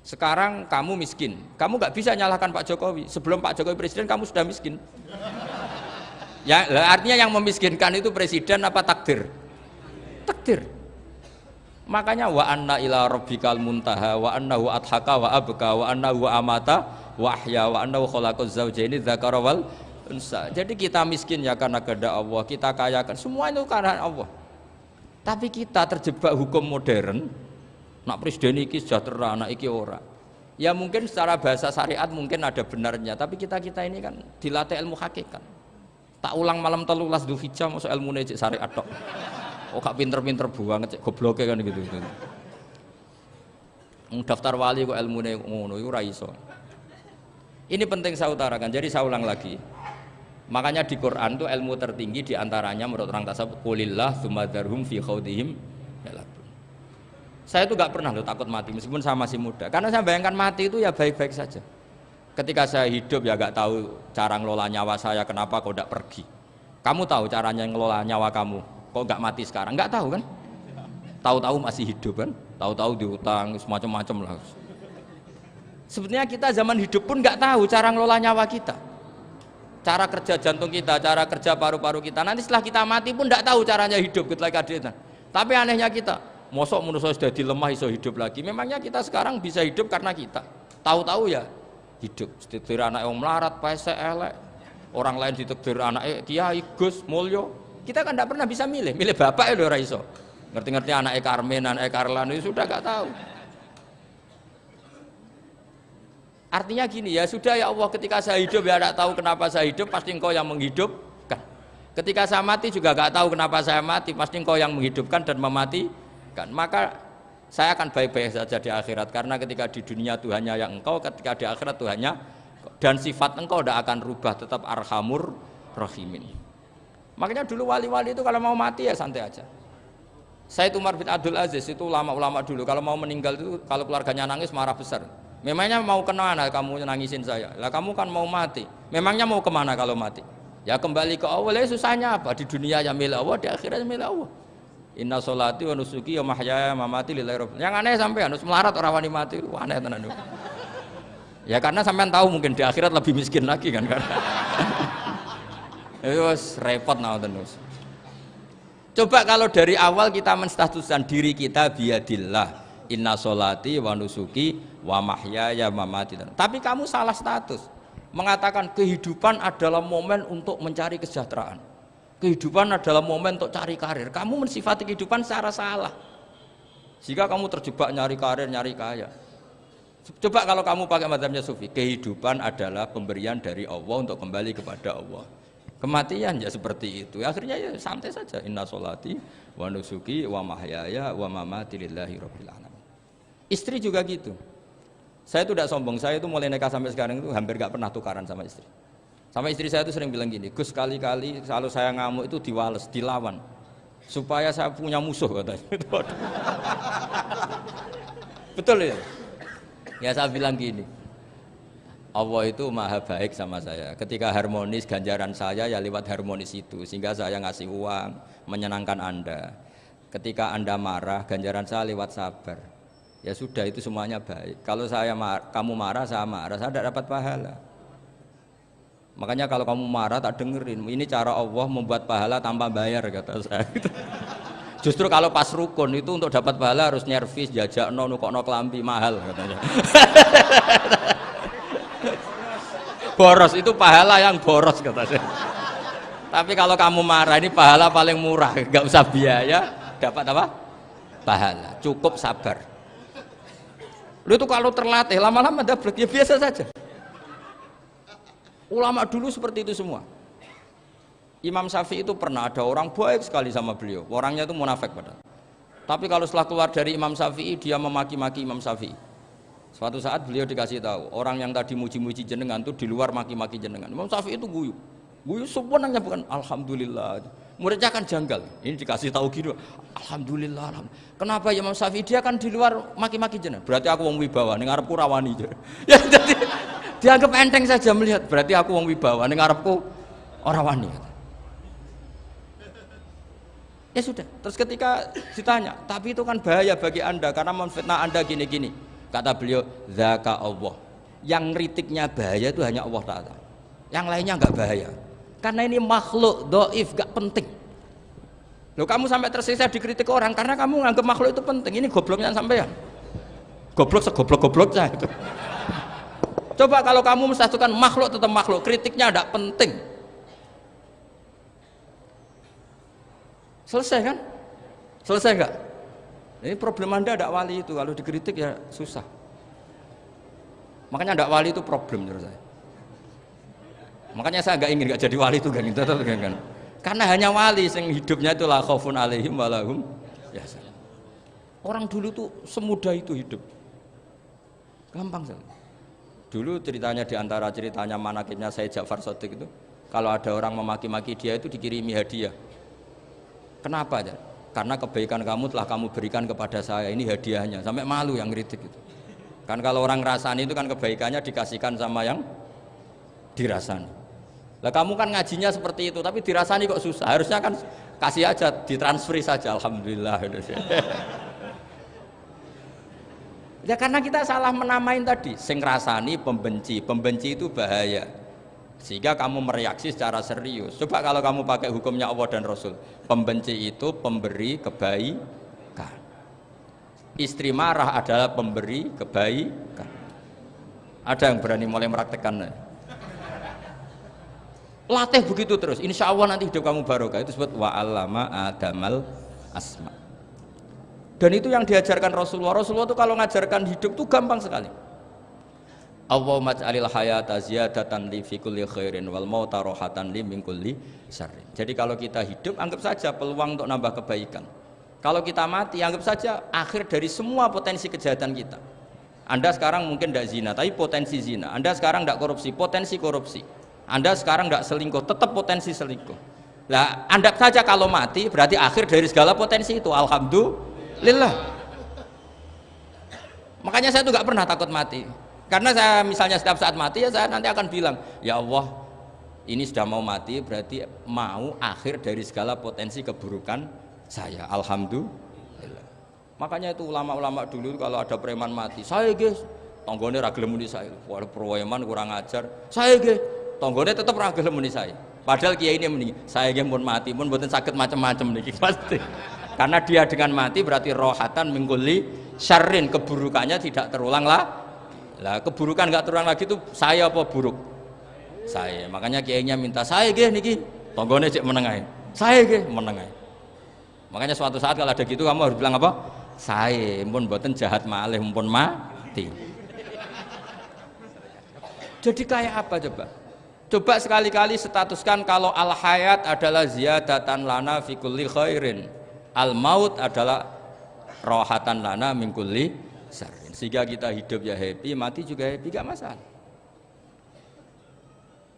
Sekarang kamu miskin, kamu nggak bisa nyalahkan Pak Jokowi. Sebelum Pak Jokowi presiden kamu sudah miskin. Ya, artinya yang memiskinkan itu presiden apa takdir? Takdir. Makanya wa anna ila rabbikal muntaha wa annahu adhaka wa abka wa annahu amata wa ahya wa annahu khalaqaz zawjaini dzakara wal unsa. Jadi kita miskin ya karena kehendak Allah, kita kaya kan semua itu karena Allah. Tapi kita terjebak hukum modern. Nak presiden iki sejahtera, anak iki ora. Ya mungkin secara bahasa syariat mungkin ada benarnya, tapi kita ini kan dilatih ilmu hakikat. Tak ulang malam 13 Dzulhijjah masuk ilmu cek syariat tok. Oh gak pinter-pinter banget cek gobloke kan gitu. Daftar wali kok ilmune ngono iku ora iso. Ini penting saya utarakan. Jadi saya ulang lagi. Makanya di Quran itu ilmu tertinggi diantaranya menurut orang tasawuf qulillah tsumma dzarhum fi khaudihim. Saya itu gak pernah loh takut mati meskipun saya masih muda. Karena saya bayangkan mati itu ya baik-baik saja. Ketika saya hidup ya gak tahu cara ngelola nyawa saya, kenapa kok gak pergi. Kamu tahu caranya ngelola nyawa kamu, kok gak mati sekarang? Gak tahu kan? Tahu-tahu masih hidup kan? Tahu-tahu diutang, semacam-macam lah. Sebetulnya kita zaman hidup pun gak tahu cara ngelola nyawa kita. Cara kerja jantung kita, cara kerja paru-paru kita. Nanti setelah kita mati pun gak tahu caranya hidup ketika kita. Tapi anehnya kita, mosok manusia sudah dilemah iso hidup lagi. Memangnya kita sekarang bisa hidup karena kita tahu-tahu ya hidup. Ditakdir anak yang melarat, paese elek. Orang lain ditakdir anak Kiai Gus Mulyo. Kita kan tidak pernah bisa milih bapak ya ora iso. Ngerti-ngerti anak Karmen, anak Karlan itu sudah gak tahu. Artinya gini ya sudah ya Allah, ketika saya hidup ya tidak tahu kenapa saya hidup, pasti Engkau yang menghidupkan. Ketika saya mati juga gak tahu kenapa saya mati, pasti Engkau yang menghidupkan dan mematikan. Maka saya akan baik-baik saja di akhirat, karena ketika di dunia Tuhannya yang Engkau, ketika di akhirat Tuhannya, dan sifat Engkau tidak akan rubah, tetap arhamur rahimin. Makanya dulu wali-wali itu kalau mau mati ya santai aja. Said Umar bin Abdul Aziz itu ulama-ulama dulu kalau mau meninggal itu kalau keluarganya nangis marah besar. Memangnya mau kemana kamu nangisin saya? Lah kamu kan mau mati. Memangnya mau kemana kalau mati? Ya kembali ke Allah. Susahnya apa? Di dunia ya milik Allah, di akhirat milik Allah. Inna sholati wa nusuki wa mahyaya wa mamati lillahi rabbil. Yang aneh sampean harus melarat ora wani mati. Aneh tenan. Ya karena sampean tahu mungkin di akhirat lebih miskin lagi kan. Wes repot naon terus. Coba kalau dari awal kita menstatuskan diri kita biadillah, inna sholati wa nusuki wa mahyaya wa mamati. Tapi kamu salah status. Mengatakan kehidupan adalah momen untuk mencari kesejahteraan. Kehidupan adalah momen untuk cari karir. Kamu mensifati kehidupan secara salah. Jika kamu terjebak nyari karir, nyari kaya. Coba kalau kamu pakai mazhabnya Sufi, kehidupan adalah pemberian dari Allah untuk kembali kepada Allah. Kematian ya seperti itu. Akhirnya ya santai saja. Inna sholati wa nusuki wa mahyaya wa mamati lillahi rabbil alamin. Istri juga gitu. Saya itu tidak sombong. Saya itu mulai nikah sampai sekarang itu hampir gak pernah tukaran sama istri. Sama istri saya itu sering bilang gini, Gus kali-kali kalau saya ngamuk itu diwales, dilawan. Supaya saya punya musuh katanya. Betul ya? Ya saya bilang gini. Allah itu maha baik sama saya. Ketika harmonis ganjaran saya ya lewat harmonis itu. Sehingga saya ngasih uang, menyenangkan Anda. Ketika Anda marah, ganjaran saya lewat sabar. Ya sudah itu semuanya baik. Kalau kamu marah, saya tidak dapat pahala. Makanya kalau kamu marah tak dengerin. Ini cara Allah membuat pahala tanpa bayar kata saya. Justru kalau pas rukun itu untuk dapat pahala harus nyervis, jajak nukokno kelambi mahal katanya. Boros itu pahala yang boros katanya. Tapi kalau kamu marah ini pahala paling murah, nggak usah biaya, dapat apa? Pahala, cukup sabar. Lu itu kalau terlatih lama-lama dapat ya biasa saja. Ulama dulu seperti itu semua. Imam Syafi'i itu pernah ada orang baik sekali sama beliau, orangnya itu munafik padahal. Tapi kalau setelah keluar dari Imam Syafi'i dia memaki-maki Imam Syafi'i. Suatu saat beliau dikasih tahu, orang yang tadi muji-muji jenengan itu di luar maki-maki jenengan. Imam Syafi'i itu guyu sebenarnya bukan alhamdulillah. Muridnya kan janggal. Ini dikasih tahu gitu, alhamdulillah. Kenapa Imam Syafi'i dia kan di luar maki-maki jenengan? Berarti aku wong wibawa, ning ngarepku rawani. Ya jadi dianggap enteng saja melihat, berarti aku wong wibawa, ning ngarepku ora wani. Ya sudah. Terus ketika ditanya, tapi itu kan bahaya bagi Anda karena memfitnah Anda gini-gini. Kata beliau, zaka Allah. Yang kritiknya bahaya itu hanya Allah Ta'ala. Yang lainnya enggak bahaya. Karena ini makhluk, doif, enggak penting. Loh kamu sampai tersisa dikritik orang karena kamu nganggap makhluk itu penting. Ini gobloknya sampean. Goblok segoblok-gobloknya itu. Coba kalau kamu mensatukan makhluk tetap makhluk, kritiknya enggak penting. Selesai kan? Selesai enggak? Ini problem Anda tidak wali itu, kalau dikritik ya susah. Makanya tidak wali itu problem menurut saya. Makanya saya nggak ingin nggak jadi wali itu kan. Karena hanya wali yang hidupnya itu la khaufun alaihim wa lahum yahzanun. Orang dulu tuh semudah itu hidup. Gampang sekali. Dulu ceritanya di antara ceritanya manakibnya Sayyid Ja'far Shadiq itu, kalau ada orang memaki-maki dia itu dikirimi hadiah. Kenapa aja? Karena kebaikan kamu telah kamu berikan kepada saya, ini hadiahnya. Sampai malu yang kritik itu. Kan kalau orang rasani itu kan kebaikannya dikasihkan sama yang dirasani. Lah kamu kan ngajinya seperti itu, tapi dirasani kok susah. Harusnya kan kasih aja, ditransferi saja. Alhamdulillah. Ya karena kita salah menamain tadi. Sing rasani pembenci, pembenci itu bahaya. Sehingga kamu mereaksi secara serius. Coba kalau kamu pakai hukumnya Allah dan Rasul, pembenci itu pemberi kebaikan. Istri marah adalah pemberi kebaikan. Ada yang berani mulai meraktekan? Latih begitu terus. Insya Allah nanti hidup kamu barokah. Itu disebut wa'allama adamal asma. Dan itu yang diajarkan Rasulullah. Rasulullah itu kalau ngajarkan hidup itu gampang sekali. Allahumma ja'alil hayata ziyadatan li fi kulli khairin wal mauta rohatan li min kulli syarrin. Jadi kalau kita hidup anggap saja peluang untuk nambah kebaikan. Kalau kita mati anggap saja akhir dari semua potensi kejahatan kita. Anda sekarang mungkin tidak zina tapi potensi zina. Anda sekarang tidak korupsi, potensi korupsi. Anda sekarang tidak selingkuh, tetap potensi selingkuh. Lah anggap saja kalau mati berarti akhir dari segala potensi itu. Alhamdulillah. Makanya saya tuh nggak pernah takut mati. Karena saya misalnya setiap saat mati ya saya nanti akan bilang, ya Allah ini sudah mau mati berarti mau akhir dari segala potensi keburukan saya. Alhamdulillah. Makanya itu ulama-ulama dulu kalau ada preman mati, saya guys, tonggone ra gelem muni saya. Wah, preman kurang ajar. Saya guys, tonggone tetap ra gelem muni saya. Padahal kiai ini muni, saya guys pun mati pun mboten saged macam-macam niki pasti. Karena dia dengan mati berarti rohatan mengkuli syarrin, keburukannya tidak terulang lah. Lah keburukan nggak terulang lagi itu saya apa buruk? Saya. Makanya kiainya minta saya guys niki, tonggone cek menengahin. Saya guys menengahin. Makanya suatu saat kalau ada gitu kamu harus bilang apa? Saya, pun mboten jahat malih, pun mati. Jadi kayak apa coba? Coba sekali-kali statuskan kalau al-hayat adalah ziyadatan lana fi kulli khairin. Al-maut adalah rohatan lana min kulli syarrin. Sehingga kita hidup ya happy, mati juga happy, gak masalah.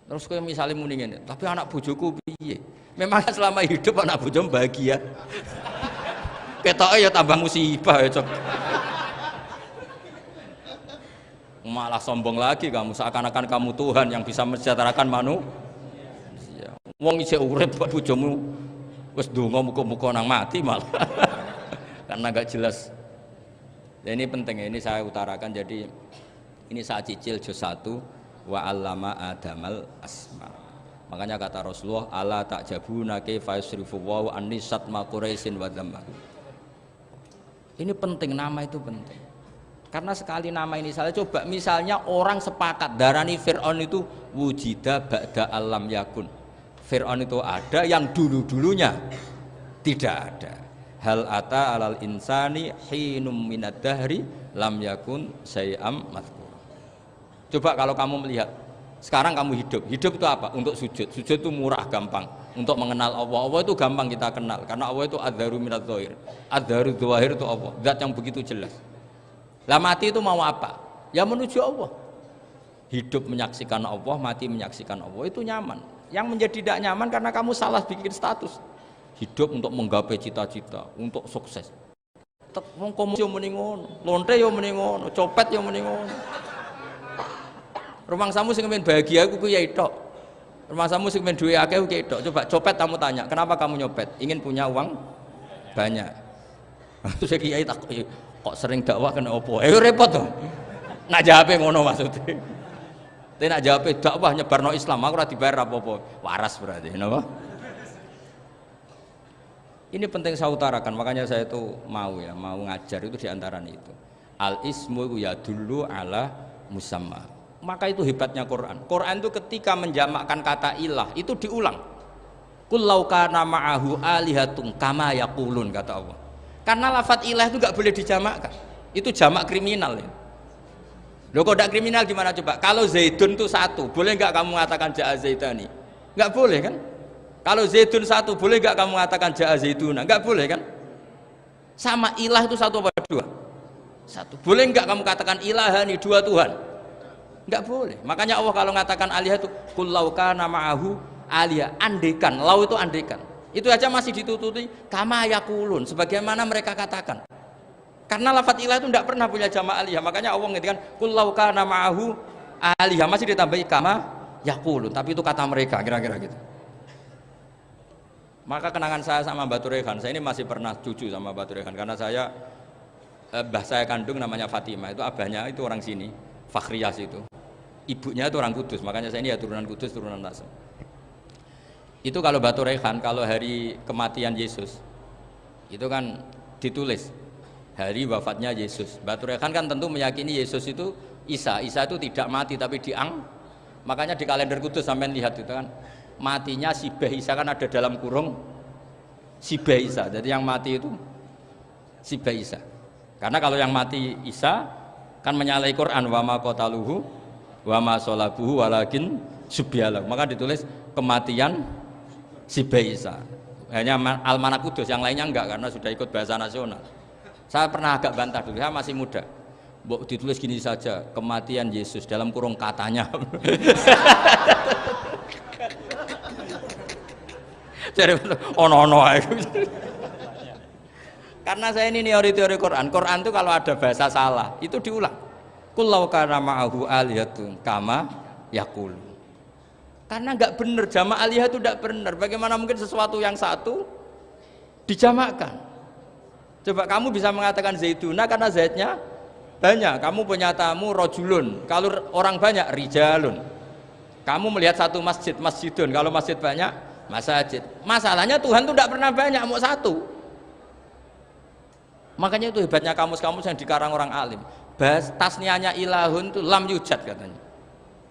Terus kayak misalnya muni ngene, tapi anak bojoku piye? Memang selama hidup anak bojomu bahagia. Ketoke ya tambah musibah ya, Cok. Malah sombong lagi kamu, seakan-akan kamu Tuhan yang bisa mensejahterakan manusia. Wong isih urip kok bojomu wis ndonga muga-muga nang mati malah. Karena enggak jelas. Ya, ini penting, ini saya utarakan. Jadi ini saya cicil juz 1 wa 'allama adamal asma. Makanya kata Rasulullah, ala ta'jabuna kaifa yusrifu wa annisat ma quraisin wa dhamma. Ini penting, nama itu penting. Karena sekali nama ini salah, coba misalnya orang sepakat darani Fir'aun itu wujida ba'da alam yakun. Fir'aun itu ada yang dulu-dulunya tidak ada. Hal ata alal insani hinum minad dahri lam yakun syai'am madhkur. Coba kalau kamu melihat sekarang kamu hidup itu apa? Untuk sujud. Sujud itu murah, gampang. Untuk mengenal Allah. Allah itu gampang kita kenal karena Allah itu adzaru minadz dzahir. Adzaru dzahir itu Allah, zat yang begitu jelas. Lah mati itu mau apa? Ya menuju Allah. Hidup menyaksikan Allah, mati menyaksikan Allah, itu nyaman. Yang menjadi tidak nyaman karena kamu salah bikin status. Hidup untuk menggapai cita-cita, untuk sukses. Wong komo yo muni ngono, lonte yo muni ngono, copet yo muni ngono. Rumangsamu sing men bahagia iku kuwi ya tok. Rumangsamu sing men duwe akeh kuwi tok. Coba copet kamu tanya, kenapa kamu nyopet? Ingin punya uang banyak. Terus kiai tak kok sering dakwah kena opo? Repot to. Nak jawabe ngono maksudnya. Tapi nak jawabe dakwah nyebarno Islam, aku ora dibayar apa-apa. Waras berarti, napa? Ini penting saya utarakan, makanya saya itu mau ngajar itu diantaranya itu. Al ismu ya dulu ala musamma. Maka itu hebatnya Quran. Quran itu ketika menjamakkan kata ilah itu diulang. Qul law kana ma'ahu alihatun kama yaqulun, kata Allah. Karena lafadz ilah itu enggak boleh dijamakkan. Itu jamak kriminal ya. Loh kok tidak kriminal gimana coba? Kalau Zaidun itu satu, boleh enggak kamu mengatakan ja'a Zaidani? Enggak boleh kan? Kalau Zaidun satu, boleh enggak kamu mengatakan ja'a Zaiduna? Enggak boleh kan? Sama ilah itu satu apa dua? Satu. Boleh enggak kamu katakan ilahani, dua Tuhan? Enggak boleh. Makanya Allah kalau mengatakan alihah itu qul law kana ma'ahu alihah, andekan, lau itu andekan. Itu aja masih ditututi kama yakulun, sebagaimana mereka katakan. Karena lafadz ilah itu tidak pernah punya jamak alihah. Makanya Allah mengatakan qul law kana ma'ahu alihah, masih ditambahi kama yakulun, tapi itu kata mereka, kira-kira gitu. Maka kenangan saya sama Mbak Turehan, saya ini masih pernah cucu sama Mbak Turehan karena saya mbah saya kandung namanya Fatimah, itu abahnya itu orang sini, Fakhriyas itu. Ibunya itu orang Kudus, makanya saya ini ya turunan Kudus, turunan Nasr. Itu kalau Batu Rehan, kalau hari kematian Yesus itu kan ditulis hari wafatnya Yesus. Batu Rehan kan tentu meyakini Yesus itu Isa itu tidak mati tapi makanya di kalender Kudus sampai lihat itu kan matinya Sibah Isa, kan ada dalam kurung Sibah Isa, jadi yang mati itu Sibah Isa. Karena kalau yang mati Isa kan menyalahi Quran, wa ma qataluhu wa ma sholabuhu walakin subyalah, maka ditulis kematian Sibah Isa. Hanya Almanak Kudus, yang lainnya enggak karena sudah ikut bahasa nasional. Saya pernah agak bantah dulu, saya masih muda. Mbok ditulis gini saja, kematian Yesus dalam kurung katanya. Jadi ono-ono ae. Karena saya ini teori Quran. Quran itu kalau ada bahasa salah, itu diulang. Qul law kana ma'ahu alihatun kama yaqulu. Karena enggak benar, jamak alihah itu enggak benar. Bagaimana mungkin sesuatu yang satu Dijamakkan. Coba kamu bisa mengatakan Zaiduna karena Zaidnya banyak. Kamu punya tamu rojulun. Kalau orang banyak rijalun. Kamu melihat satu masjid, masjidun. Kalau masjid banyak, masajid. Masalahnya Tuhan tuh tidak pernah banyak, mau satu. Makanya itu hebatnya kamus-kamus yang dikarang orang alim. Tasniahnya ilahun itu lam yujad katanya.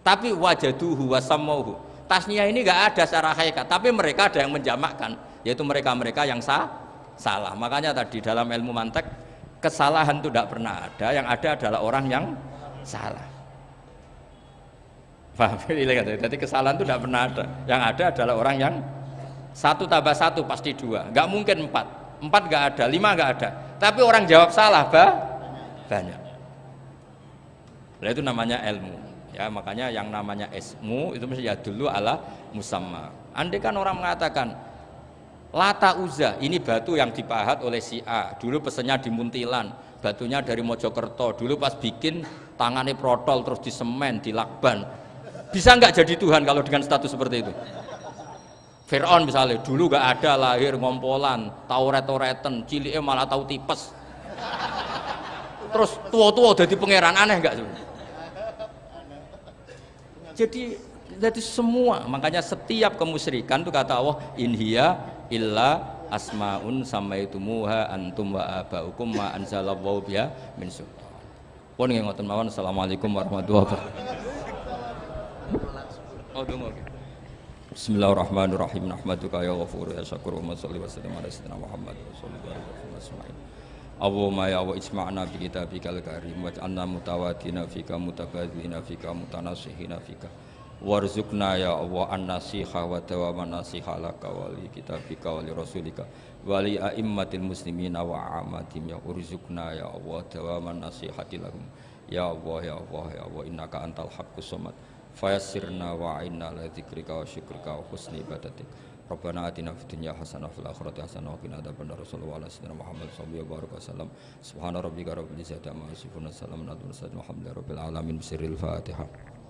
Tapi wajaduhu wasamauhu. Tasniah ini enggak ada secara hakikat, tapi mereka ada yang menjamakkan, yaitu mereka-mereka yang salah. Makanya tadi dalam ilmu mantek kesalahan itu tidak pernah ada, yang ada adalah orang yang salah. Paham? Jadi kesalahan itu tidak pernah ada, yang ada adalah orang yang satu tambah satu pasti dua, nggak mungkin empat nggak ada, lima nggak ada, tapi orang jawab salah banyak. Nah, itu namanya ilmu. Ya, makanya yang namanya ismu itu mesti ya dulu ala musamma. Andai kan orang mengatakan Lata Uzza ini batu yang dipahat oleh si A, dulu pesennya di Muntilan, batunya dari Mojokerto, dulu pas bikin tangannya protol terus disemen, dilakban. Bisa nggak jadi Tuhan kalau dengan status seperti itu? Fir'aun misalnya, dulu nggak ada, lahir ngompolan, tahu ret-reten, ciliknya malah tahu tipes. Terus tua-tua jadi pangeran, aneh nggak sih? Jadi semua, makanya setiap kemusyrikan itu kata Allah, inhiya illa asmaun samaitumuha antum wa abaukum ma anzalallahu biha min sultan. Pun nggih ngoten mawon. Assalamualaikum warahmatullahi wabarakatuh. Oh, dongo. Bismillahirrahmanirrahim. Nahmaduka ya ghafur ya syakur wa sholli wa sallim ala sayyidina Muhammad wa sallallahu alaihi wasallam. Allahumma ya wa isma'na bi kitabikal karim waj'alna mutawadina fika mutabadzina fika mutanasihina fika warzuqna ya Allah an-nasiha wa dawaman nasiha laka wa li kitabika wa li rasulika wa li a'immatil muslimina wa amatim ya urzuqna ya Allah dawaman nasihati lahum ya Allah ya Allah innaka antal haqqus samad fayassirna wa a'inna la dzikrika wa syukrika wa husni ibadatik. Rabbana atina fid dunya hasanah wa fil akhirati hasanah wa qina adzabannar. Sallallahu alaihi wasallam Muhammad sallallahu alaihi wasallam. Subhana rabbika rabbil izzati amma yasifun. Salamun alal mursalin walhamdulillahi rabbil alamin. Bismillahil Fatihah.